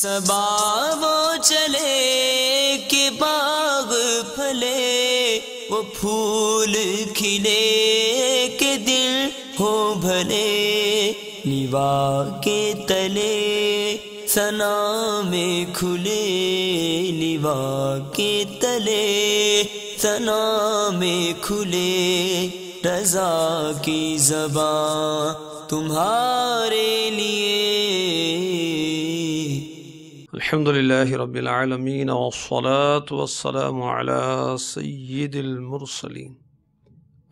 صبا وہ چلے کہ باغ پھلے، وہ پھول کھلے کہ دل ہو بھلے، لیوا کے تلے ثنا میں کھلے، لیوا کے تلے ثنا میں کھلے، رضا کی زبان تمہارے لیے۔ الحمدللہ رب العالمین والصلاة والسلام علی سید المرسلین،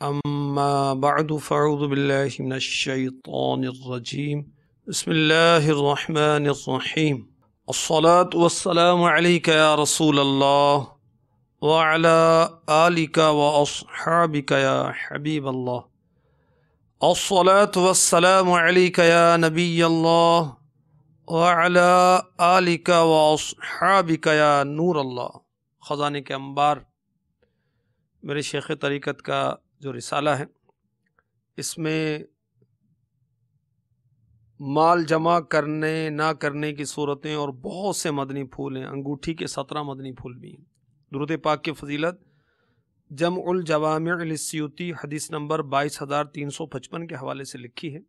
اما بعد فاعوذ باللہ من الشیطان الرجیم، بسم اللہ الرحمن الرحیم، الصلاة والسلام علیک یا رسول اللہ وعلی آلک واصحابک یا حبیب اللہ، الصلاة والسلام علیک یا نبی اللہ وعلی آلک واصحابک یا نور اللہ۔ خزانے کے انبار میرے شیخ طریقت کا جو رسالہ ہے، اس میں مال جمع کرنے نہ کرنے کی صورتیں اور بہت سے مدنی پھول ہیں، انگوٹھی کے 17 مدنی پھول بھی ہیں۔ درود پاک کی فضیلت جمع الجوامع للسیوطی حدیث نمبر 22355 کے حوالے سے لکھی ہے۔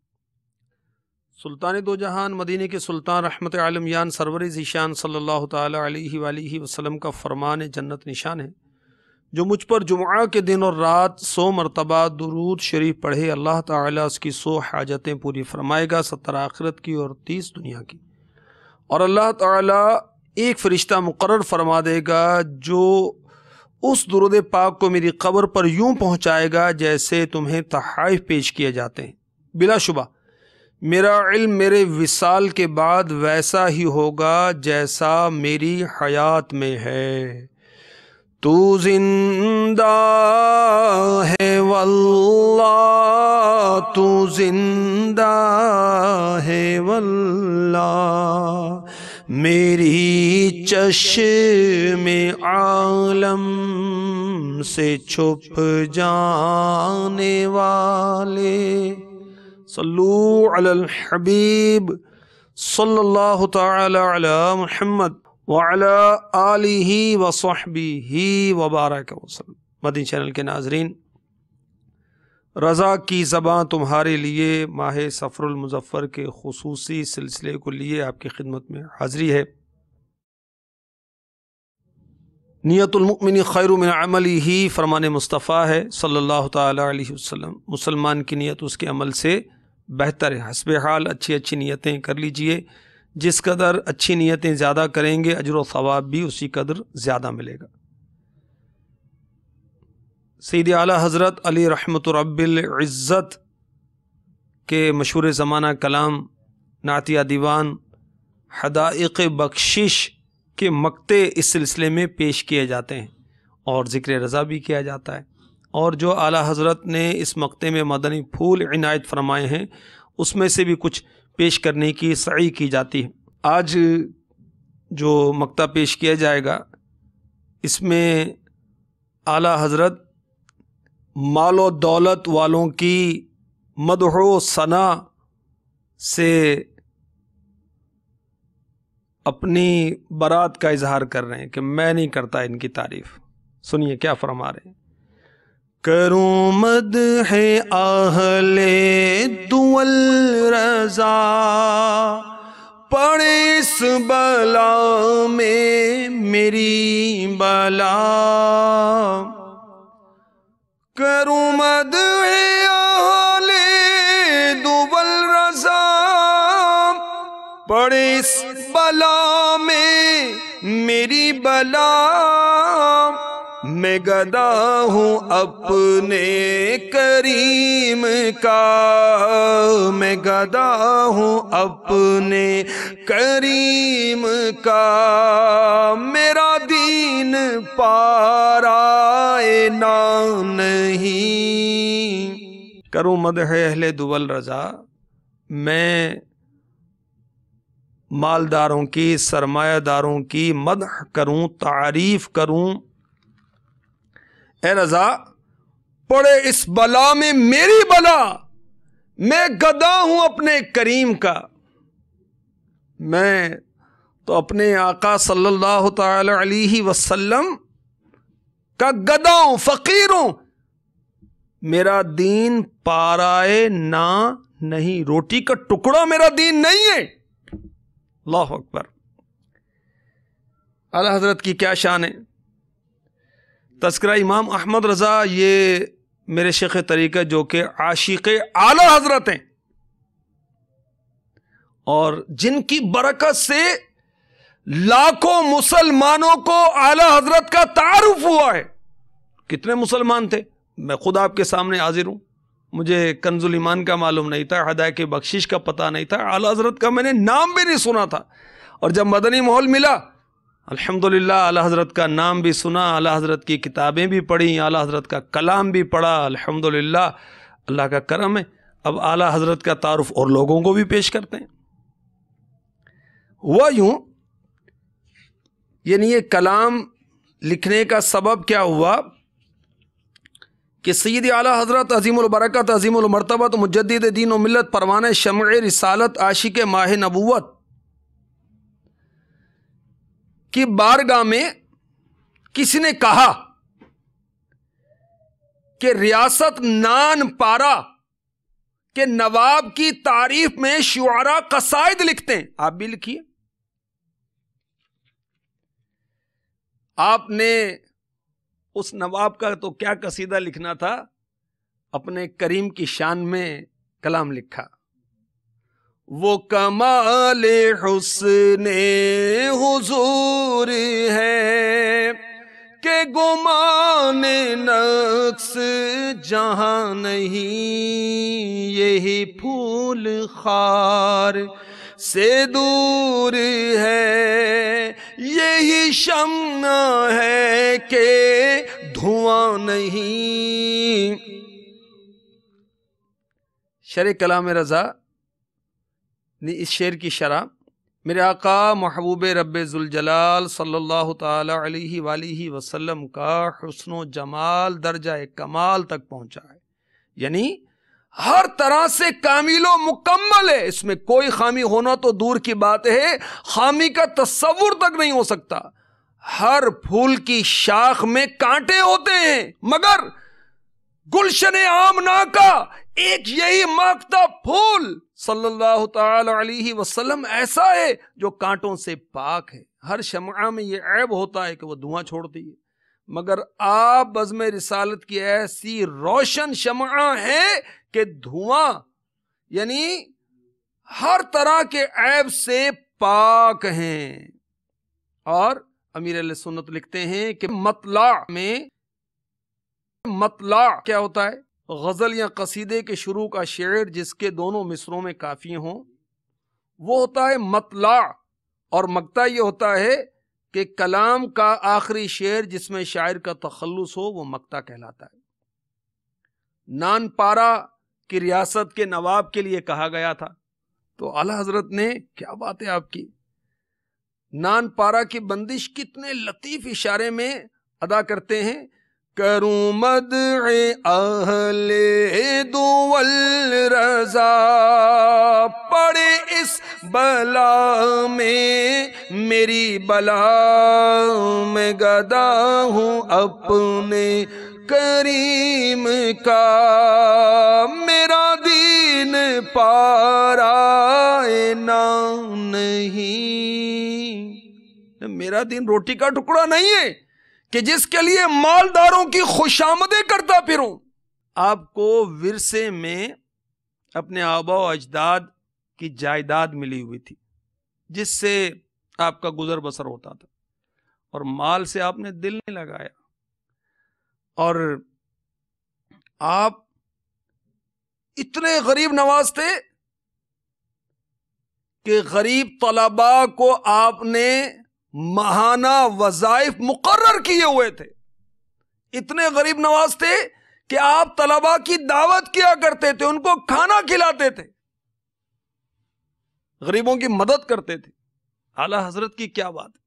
سلطان دو جہان مدینے کے سلطان رحمت عالمیان سرور ذیشان صلی اللہ تعالی علیہ وآلہ وسلم کا فرمان جنت نشان ہے، جو مجھ پر جمعہ کے دن اور رات 100 مرتبہ درود شریف پڑھے، اللہ تعالیٰ اس کی 100 حاجتیں پوری فرمائے گا، 70 آخرت کی اور 30 دنیا کی، اور اللہ تعالیٰ ایک فرشتہ مقرر فرما دے گا جو اس درود پاک کو میری قبر پر یوں پہنچائے گا جیسے تمہیں تحائف پیش کیے جاتے ہیں۔ بلا شبہ میرا علم میرے وصال کے بعد ویسا ہی ہوگا جیسا میری حیات میں ہے۔ تو زندہ ہے واللہ، تو زندہ ہے واللہ، میری چشم عالم سے چھپ جانے والے، صلو علی الحبیب صلی اللہ تعالی علی محمد وعلی آلہ وصحبہ وبارک وسلم۔ مدنی چینل کے ناظرین، رضا کی زبان تمہارے لیے ماہ صفر المظفر کے خصوصی سلسلے کو لیے آپ کی خدمت میں حاضری ہے۔ نیت المؤمن خیر من عملہ فرمان مصطفیٰ ہے صلی اللہ تعالی علیہ وسلم۔ مسلمان کی نیت اس کے عمل سے بہتر ہے۔ حسب حال اچھی اچھی نیتیں کر لیجئے، جس قدر اچھی نیتیں زیادہ کریں گے اجر و ثواب بھی اسی قدر زیادہ ملے گا۔ سید اعلیٰ حضرت علی رحمت رب العزت کے مشہور زمانہ کلام نعتیہ دیوان حدائق بخشش کے مقطع اس سلسلے میں پیش کیے جاتے ہیں اور ذکر رضا بھی کیا جاتا ہے، اور جو اعلیٰ حضرت نے اس مقطع میں مدنی پھول عنایت فرمائے ہیں اس میں سے بھی کچھ پیش کرنے کی سعی کی جاتی ہے۔ آج جو مقطع پیش کیا جائے گا اس میں اعلیٰ حضرت مال و دولت والوں کی مدح و ثنا سے اپنی برات کا اظہار کر رہے ہیں کہ میں نہیں کرتا ان کی تعریف۔ سنیے کیا فرما رہے ہیں۔ کروں مدح اہل دول رضا، پڑے اس بلا میں میری بلا، کروں مدح اہل دول رضا، پڑے اس بلا میں میری بلا، میں گدا ہوں اپنے کریم کا، میں گدا ہوں اپنے کریم کا، میرا دین پارائے نام نہیں۔ کروں مدح اہل دول رضا، میں مالداروں کی سرمایہ داروں کی مدح کروں، تعریف کروں، اے رضا پڑے اس بلا میں میری بلا، میں گدا ہوں اپنے کریم کا، میں تو اپنے آقا صلی اللہ تعالی علیہ وسلم کا گدا ہوں، فقیر ہوں، میرا دین پارائے نہ نہیں، روٹی کا ٹکڑا میرا دین نہیں ہے۔ اللہ اکبر۔ اعلی حضرت کی کیا شان ہے۔ تذکرہ امام احمد رضا، یہ میرے شیخ طریقہ جو کہ عاشق اعلی حضرت ہیں، اور جن کی برکت سے لاکھوں مسلمانوں کو اعلی حضرت کا تعارف ہوا ہے۔ کتنے مسلمان تھے؟ میں خود آپ کے سامنے حاضر ہوں، مجھے کنز الایمان کا معلوم نہیں تھا، ہدایت کی بخشش کا پتہ نہیں تھا، اعلی حضرت کا میں نے نام بھی نہیں سنا تھا، اور جب مدنی ماحول ملا الحمدللہ اعلی حضرت کا نام بھی سنا، اعلی حضرت کی کتابیں بھی پڑھی، اعلی حضرت کا کلام بھی پڑھا، الحمدللہ اللہ کا کرم ہے۔ اب اعلی حضرت کا تعارف اور لوگوں کو بھی پیش کرتے ہیں۔ ہوا یوں، یعنی یہ کلام لکھنے کا سبب کیا ہوا کہ سید اعلی حضرت عظیم البرکت عظیم المرتبت مجدد دین و ملت پروانہ شمع رسالت عاشق ماہ نبوت کی بارگاہ میں کسی نے کہا کہ ریاست نان پارا کے نواب کی تعریف میں شعراء قصائد لکھتے ہیں، آپ بھی لکھیے۔ آپ نے اس نواب کا تو کیا قصیدہ لکھنا تھا، اپنے کریم کی شان میں کلام لکھا۔ وہ کمال حسن حضور ہے کہ گمان نقص جہاں نہیں، یہی پھول خار سے دور ہے، یہی شمع ہے کہ دھواں نہیں۔ شرح کلام رضا نے اس شعر کی شرح میرے آقا محبوب رب ذوالجلال صلی اللہ تعالی علیہ وآلہ وسلم کا حسن و جمال درجہ کمال تک پہنچا ہے، یعنی ہر طرح سے کامل و مکمل ہے، اس میں کوئی خامی ہونا تو دور کی بات ہے، خامی کا تصور تک نہیں ہو سکتا۔ ہر پھول کی شاخ میں کانٹے ہوتے ہیں، مگر گلشن آمنہ کا ایک یہی مہکتا پھول صلی اللہ تعالی علیہ وسلم ایسا ہے جو کانٹوں سے پاک ہے۔ ہر شمع میں یہ عیب ہوتا ہے کہ وہ دھواں چھوڑتی ہے، مگر آپ بزم رسالت کی ایسی روشن شمع ہے کہ دھواں یعنی ہر طرح کے عیب سے پاک ہیں۔ اور امیر علیہ سنت لکھتے ہیں کہ مطلع میں، مطلع کیا ہوتا ہے؟ غزل یا قصیدے کے شروع کا شعر جس کے دونوں مصروں میں قافیے ہوں وہ ہوتا ہے مطلع، اور مقطع یہ ہوتا ہے کہ کلام کا آخری شعر جس میں شاعر کا تخلص ہو وہ مقطع کہلاتا ہے۔ نان پارا کی ریاست کے نواب کے لیے کہا گیا تھا، تو اعلی حضرت نے، کیا بات ہے آپ کی، نان پارا کی بندش کتنے لطیف اشارے میں ادا کرتے ہیں۔ کروں مدح اہل دول رضا پڑے اس بلا میں، میری بلا میں گدا ہوں اپنے کریم کا، میرا دین پارائے نہ نہیں، میرا دین روٹی کا ٹکڑا نہیں ہے کہ جس کے لیے مالداروں کی خوشامدیں کرتا پھروں۔ آپ کو ورثے میں اپنے آبا و اجداد کی جائیداد ملی ہوئی تھی جس سے آپ کا گزر بسر ہوتا تھا، اور مال سے آپ نے دل نہیں لگایا، اور آپ اتنے غریب نواز تھے کہ غریب طلباء کو آپ نے ماہانہ وظائف مقرر کیے ہوئے تھے۔ اتنے غریب نواز تھے کہ آپ طلباء کی دعوت کیا کرتے تھے، ان کو کھانا کھلاتے تھے، غریبوں کی مدد کرتے تھے۔ اعلی حضرت کی کیا بات ہے۔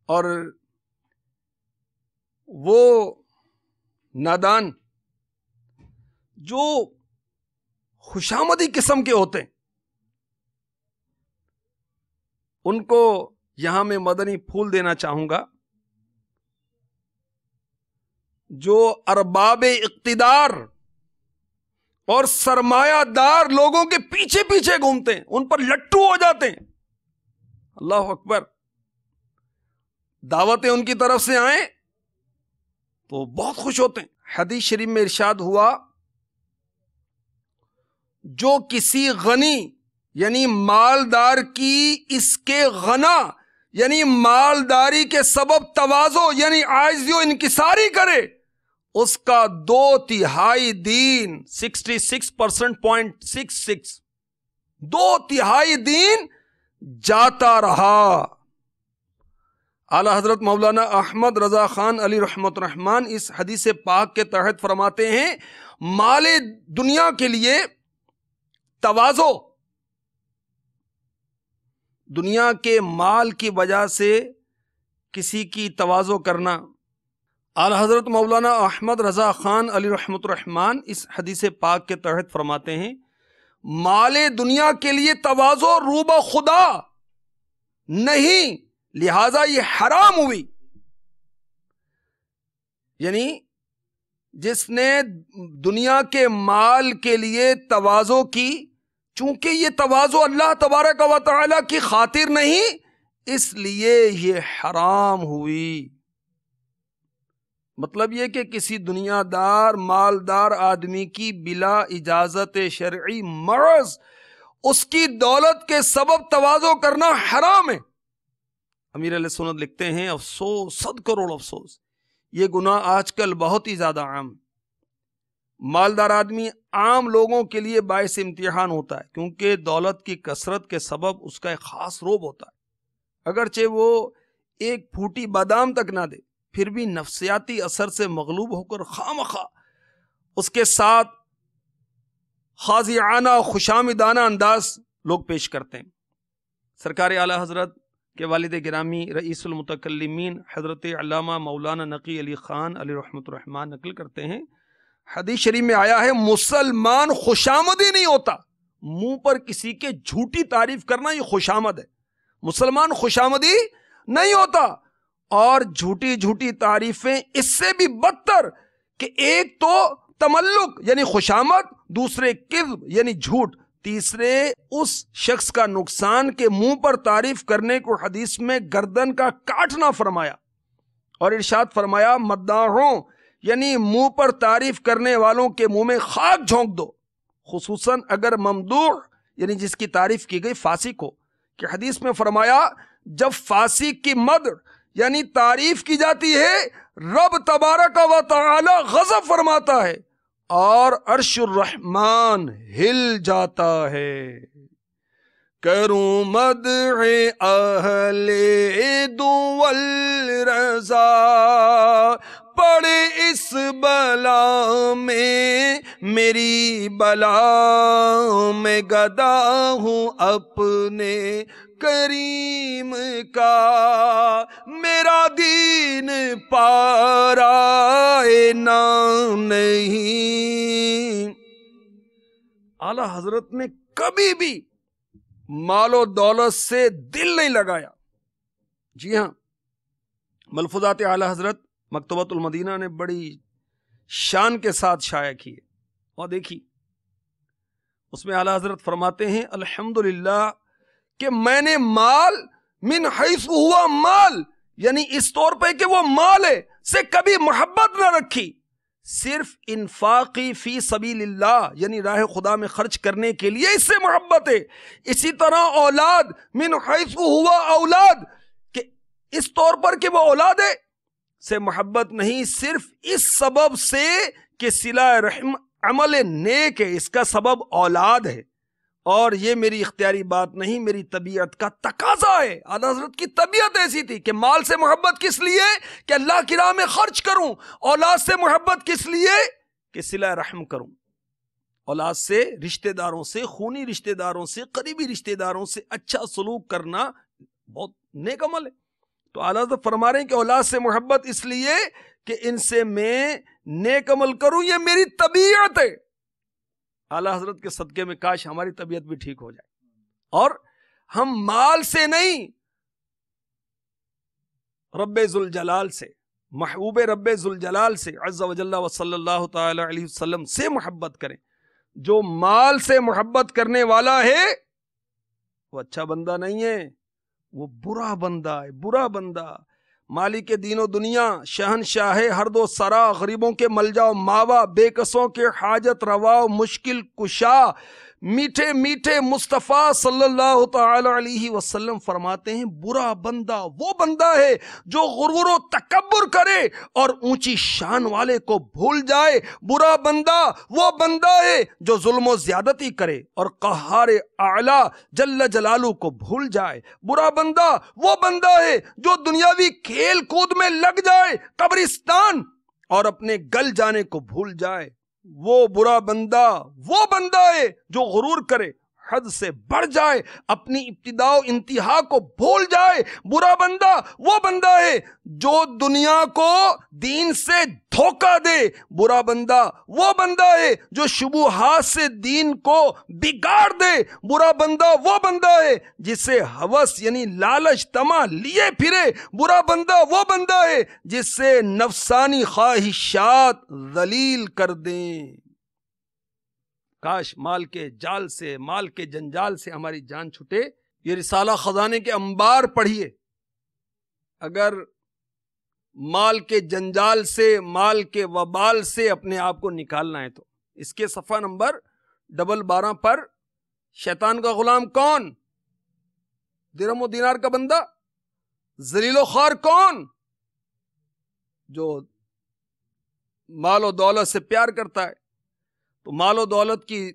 اور وہ نادان جو خوشامدی قسم کے ہوتے ہیں ان کو یہاں میں مدنی پھول دینا چاہوں گا جو ارباب اقتدار اور سرمایہ دار لوگوں کے پیچھے پیچھے گھومتے ہیں، ان پر لٹو ہو جاتے ہیں. اللہ اکبر. دعوتیں ان کی طرف سے آئیں تو بہت خوش ہوتے ہیں. حدیث شریف میں ارشاد ہوا جو کسی غنی یعنی مالدار کی اس کے غنا یعنی مالداری کے سبب تواضع یعنی عاجزی و انکساری کرے، اس کا 2/3 دین 66.66 2/3 دین جاتا رہا. اعلی حضرت مولانا احمد رضا خان علی رحمت الرحمن اس حدیث پاک کے تحت فرماتے ہیں مال دنیا کے لیے تواضع، دنیا کے مال کی وجہ سے کسی کی تواضع کرنا. اعلی حضرت مولانا احمد رضا خان علی رحمت الرحمن اس حدیث پاک کے تحت فرماتے ہیں مال دنیا کے لیے تواضع روبہ خدا نہیں، لہذا یہ حرام ہوئی. یعنی جس نے دنیا کے مال کے لیے تواضع کی، چونکہ یہ تواضع اللہ تبارک و تعالی کی خاطر نہیں، اس لیے یہ حرام ہوئی. مطلب یہ کہ کسی دنیا دار مالدار آدمی کی بلا اجازت شرعی محض اس کی دولت کے سبب تواضع کرنا حرام ہے. امیر علیہ سنت لکھتے ہیں افسوس، 100 کروڑ افسوس، یہ گناہ آج کل بہت ہی زیادہ عام. مالدار آدمی عام لوگوں کے لیے باعث امتحان ہوتا ہے، کیونکہ دولت کی کثرت کے سبب اس کا ایک خاص روب ہوتا ہے. اگرچہ وہ ایک پھوٹی بادام تک نہ دے، پھر بھی نفسیاتی اثر سے مغلوب ہو کر خواہ اس کے ساتھ خاضعانہ خوشامدانہ انداز لوگ پیش کرتے ہیں. سرکار اعلی حضرت کے والد گرامی رئیس المتکلمین حضرت علامہ مولانا نقی علی خان علی رحمت الرحمن نقل کرتے ہیں حدیث شریف میں آیا ہے مسلمان خوشامدی نہیں ہوتا. منہ پر کسی کے جھوٹی تعریف کرنا یہ خوشامد ہے. مسلمان خوشامدی نہیں ہوتا. اور جھوٹی جھوٹی تعریفیں اس سے بھی بدتر کہ ایک تو تملق یعنی خوشامد، دوسرے کذب یعنی جھوٹ، تیسرے اس شخص کا نقصان کے منہ پر تعریف کرنے کو حدیث میں گردن کا کاٹنا فرمایا اور ارشاد فرمایا مداحوں یعنی منہ پر تعریف کرنے والوں کے منہ میں خاک جھونک دو، خصوصاً اگر ممدوح یعنی جس کی تعریف کی گئی فاسق ہو. کہ حدیث میں فرمایا جب فاسق کی مدح یعنی تعریف کی جاتی ہے رب تبارک و تعالی غضب فرماتا ہے اور عرش الرحمن ہل جاتا ہے. کروں مدح اہل دول رضا پڑے اس بلا میں میری بلا میں گدا ہوں اپنے کریم کا میرا دین پارائے نام نہیں. اعلی حضرت نے کبھی بھی مال و دولت سے دل نہیں لگایا. جی ہاں، ملفوظات اعلی حضرت مکتبۃ المدینہ نے بڑی شان کے ساتھ شائع کی ہے اور دیکھی اس میں اعلی حضرت فرماتے ہیں الحمدللہ کہ میں نے مال من حیث ہوا مال یعنی اس طور پہ کہ وہ مال ہے سے کبھی محبت نہ رکھی، صرف انفاقی فی سبیل اللہ یعنی راہ خدا میں خرچ کرنے کے لیے اس سے محبت ہے. اسی طرح اولاد من حیث ہوا اولاد کہ اس طور پر کہ وہ اولاد ہے سے محبت نہیں، صرف اس سبب سے کہ صلہ رحم عمل نیک ہے، اس کا سبب اولاد ہے اور یہ میری اختیاری بات نہیں، میری طبیعت کا تقاضا ہے. اعلیٰ حضرت کی طبیعت ایسی تھی کہ مال سے محبت کس لیے کہ اللہ کی راہ میں خرچ کروں، اولاد سے محبت کس لیے کہ صلہ رحم کروں، اولاد سے رشتہ داروں سے خونی رشتہ داروں سے قریبی رشتہ داروں سے اچھا سلوک کرنا بہت نیک عمل ہے. تو اعلیٰ حضرت فرما رہے ہیں کہ اولاد سے محبت اس لیے کہ ان سے میں نیک عمل کروں، یہ میری طبیعت ہے. اعلیٰ حضرت کے صدقے میں کاش ہماری طبیعت بھی ٹھیک ہو جائے اور ہم مال سے نہیں رب ذوالجلال سے، محبوب رب ذوالجلال سے عز و جل و صلی اللہ تعالی علیہ وسلم سے محبت کریں۔ جو مال سے محبت کرنے والا ہے وہ اچھا بندہ نہیں ہے، وہ برا بندہ ہے، برا بندہ۔ مالک دین و دنیا، شہنشاہ ہر دو سرا، غریبوں کے ملجا و ماوا، بے کسوں کے حاجت روا و مشکل کشا، میٹھے میٹھے مصطفیٰ صلی اللہ تعالی علیہ وسلم فرماتے ہیں برا بندہ وہ بندہ ہے جو غرور و تکبر کرے اور اونچی شان والے کو بھول جائے۔ برا بندہ وہ بندہ ہے جو ظلم و زیادتی کرے اور قہار اعلیٰ جل جلالہ کو بھول جائے۔ برا بندہ وہ بندہ ہے جو دنیاوی کھیل کود میں لگ جائے، قبرستان اور اپنے گل جانے کو بھول جائے۔ وہ برا بندہ وہ بندہ ہے جو غرور کرے، حد سے بڑھ جائے، اپنی ابتدا و انتہا کو بھول جائے۔ برا بندہ وہ بندہ ہے جو دنیا کو دین سے دھوکہ دے۔ برا بندہ وہ بندہ ہے جو شبہات سے دین کو بگاڑ دے۔ برا بندہ وہ بندہ ہے جسے ہوس یعنی لالچ طمع لیے پھرے۔ برا بندہ وہ بندہ ہے جس سے نفسانی خواہشات ذلیل کر دیں۔ کاش مال کے جال سے، مال کے جنجال سے ہماری جان چھٹے۔ یہ رسالہ خزانے کے انبار پڑھیے۔ اگر مال کے جنجال سے، مال کے وبال سے اپنے آپ کو نکالنا ہے تو اس کے صفحہ نمبر 12 پر شیطان کا غلام کون؟ درہم و دینار کا بندہ؟ ذلیل و خوار کون؟ جو مال و دولت سے پیار کرتا ہے۔ تو مال و دولت کی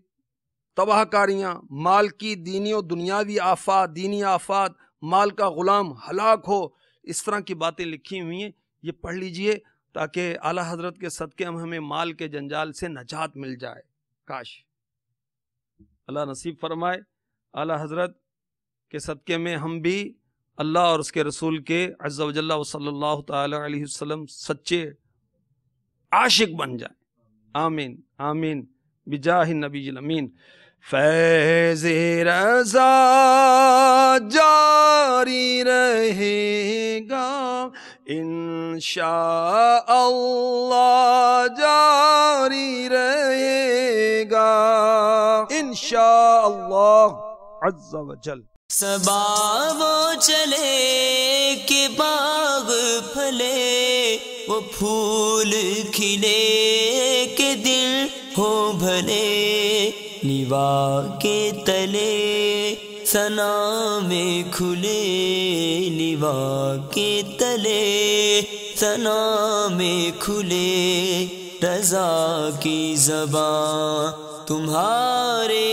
تباہ کاریاں، مال کی دینی و دنیاوی آفات، دینی آفات، مال کا غلام ہلاک ہو، اس طرح کی باتیں لکھی ہوئی ہیں، یہ پڑھ لیجئے تاکہ اعلیٰ حضرت کے صدقے ہمیں مال کے جنجال سے نجات مل جائے۔ کاش اللہ نصیب فرمائے اعلیٰ حضرت کے صدقے میں ہم بھی اللہ اور اس کے رسول کے عز و جل و صلی اللہ تعالی علیہ وسلم سچے عاشق بن جائیں۔ آمین آمین بجاہ النبی الامین۔ فیض رضا جاری رہے گا انشاء اللہ، جاری رہے گا انشاء اللہ عز و جل۔ صبا وہ چلے کہ باغ پھلے، وہ پھول کھلے کہ دل ہو بھلے، لیوا کے تلے ثنا میں کھلے، لیوا کے تلے ثنا میں کھلے، رضا کی زبان تمہارے